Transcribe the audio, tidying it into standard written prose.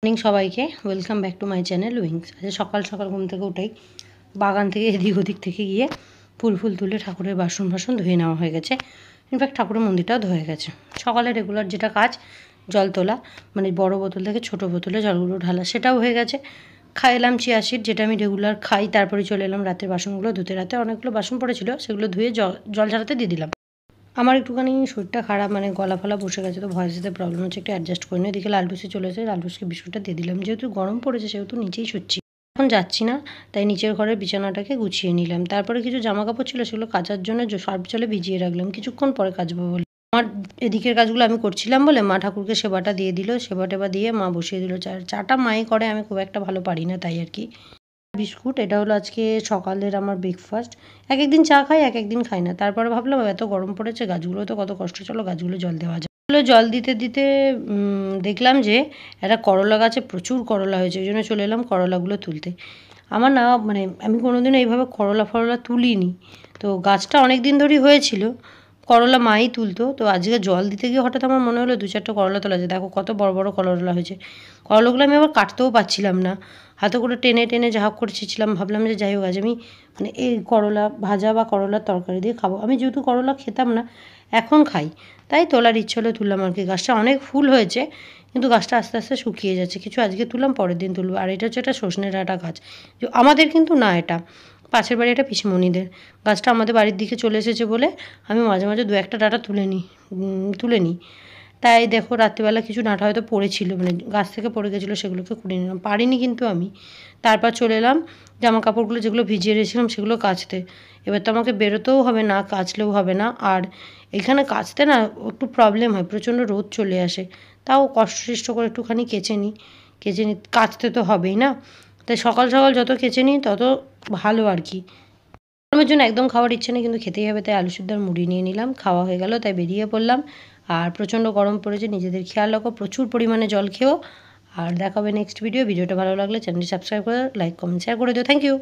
Morning সবাইকে welcome back to my channel wings. আজ সকাল সকাল ঘুম থেকে উঠেই বাগান থেকে এদিক ওদিক থেকে গিয়ে ফুল তুলে ঠাকুরের বাসন ধুয়ে নেওয়া হয়ে গেছে। ইনফ্যাক্ট ঠাকুরের মন্দিরটাও ধুয়ে গেছে। সকালে রেগুলার যেটা কাজ জল তোলা, মানে বড় বোতল থেকে ছোট বোতলে জলগুলো ঢালা, সেটাও হয়ে গেছে। এলাম চিয়া সিড, যেটা আমি রেগুলার খাই। তারপরে চলে এলাম রাতের বাসনগুলো ধুতে। রাতে অনেকগুলো বাসন পড়েছিল, সেগুলো ধুয়ে জল ঝাড়াতে দিয়ে দিলাম। আমার একটুখানি শরীরটা খারাপ, মানে গলা ফলা বসে গেছে, তো ভয়েসেতে প্রবলেম হচ্ছে, একটু অ্যাডজাস্ট করে নিই। এদিকে লালটুসি চলে এসে লালটুসকে বিস্কুটটা দিয়ে দিলাম। যেহেতু গরম পড়েছে সেহেতু নিচেই শুচ্ছি, এখন যাচ্ছি না, তাই নিচের ঘরের বিছানাটাকে গুছিয়ে নিলাম। তারপরে কিছু জামা কাপড় ছিল, সেগুলো কাচার জন্য সার্ফ জলে ভিজিয়ে রাখলাম, কিছুক্ষণ পরে কাচবো বলে। আমার এদিকের কাজগুলো আমি করছিলাম বলে মা ঠাকুরকে সেবাটা দিয়ে দিল। সেবা টেবা দিয়ে মা বসিয়ে দিল চাটা মাই করে, আমি খুব একটা ভালো পারি না, তাই আর কি। বিস্কুট, এটা হলো আজকে সকালের আমার ব্রেকফাস্ট। একদিন চা খাই, একদিন খাই না। তারপরে ভাবলাম এত গরম পড়েছে, গাছগুলো তো কত কষ্ট, চলো গাছগুলো জল দেওয়া যায়। জল দিতে দিতে দেখলাম যে একটা করলা গাছে প্রচুর করলা হয়েছে, ওই জন্য চলে এলাম করলাগুলো তুলতে। আমার না, মানে আমি কোনোদিনও এইভাবে করলা তুলিনি, তো গাছটা অনেক দিন ধরেই হয়েছিল। করলা মাই তুলতো, তো আজকে জল দিতে গিয়ে হঠাৎ আমার মনে হলো 2-4টা করলা তোলা যায়। দেখো কত বড় বড় করলা হয়েছে। করলাগুলো আমি আবার কাটতেও পারছিলাম না, হাতে করে টেনে টেনে যা হোক করেছিলাম। ভাবলাম যে যাই হোক, আজ আমি মানে এই করলা ভাজা বা করলার তরকারি দিয়ে খাবো। আমি যেহেতু করলা খেতাম না, এখন খাই, তাই তোলার ইচ্ছে হলে তুললাম আর কি। গাছটা অনেক ফুল হয়েছে, কিন্তু গাছটা আস্তে আস্তে শুকিয়ে যাচ্ছে। কিছু আজকে তুললাম, পরের দিন তুলবো। আর এটা হচ্ছে একটা সজনে ডাঁটা গাছ, আমাদের কিন্তু না, এটা পাশের বাড়ি, এটা পিসিমণিদের। গাছটা আমাদের বাড়ির দিকে চলে এসেছে বলে আমি মাঝে মাঝে 2-1টা ডাঁটা তুলে নিই। তাই দেখো রাত্রিবেলা কিছু ডাঁটা হয়তো পড়েছিল, মানে গাছ থেকে পড়ে গেছিলো, সেগুলোকে কুড়িয়ে নিলাম। পারিনি কিন্তু আমি। তারপর চলে এলাম জামা কাপড়গুলো যেগুলো ভিজিয়ে রেখেছিলাম সেগুলো কাচতে। এবার তো আমাকে বেরোতেও হবে না, কাচলেও হবে না। আর এখানে কাচতে না একটু প্রবলেম হয়, প্রচণ্ড রোদ চলে আসে। তাও কষ্ট করে একটুখানি কেচে নিই। কাচতে তো হবেই না, তাই সকাল সকাল যত কেচে নিই তত ভালো আর কি। গরমের জন্য একদম খাওয়ার ইচ্ছে নেই, কিন্তু খেতেই হবে, তাই আলু সিদ্ধ আর মুড়ি নিয়ে নিলাম। খাওয়া হয়ে গেল, তাই বেরিয়ে পড়লাম। আর প্রচণ্ড গরম পড়েছে, নিজেদের খেয়াল রাখো, প্রচুর পরিমাণে জল খেও। আর দেখা হবে নেক্সট ভিডিওটা ভালো লাগলে চ্যানেলটি সাবস্ক্রাইব করে লাইক কমেন্ট শেয়ার করে দিও। Thank you.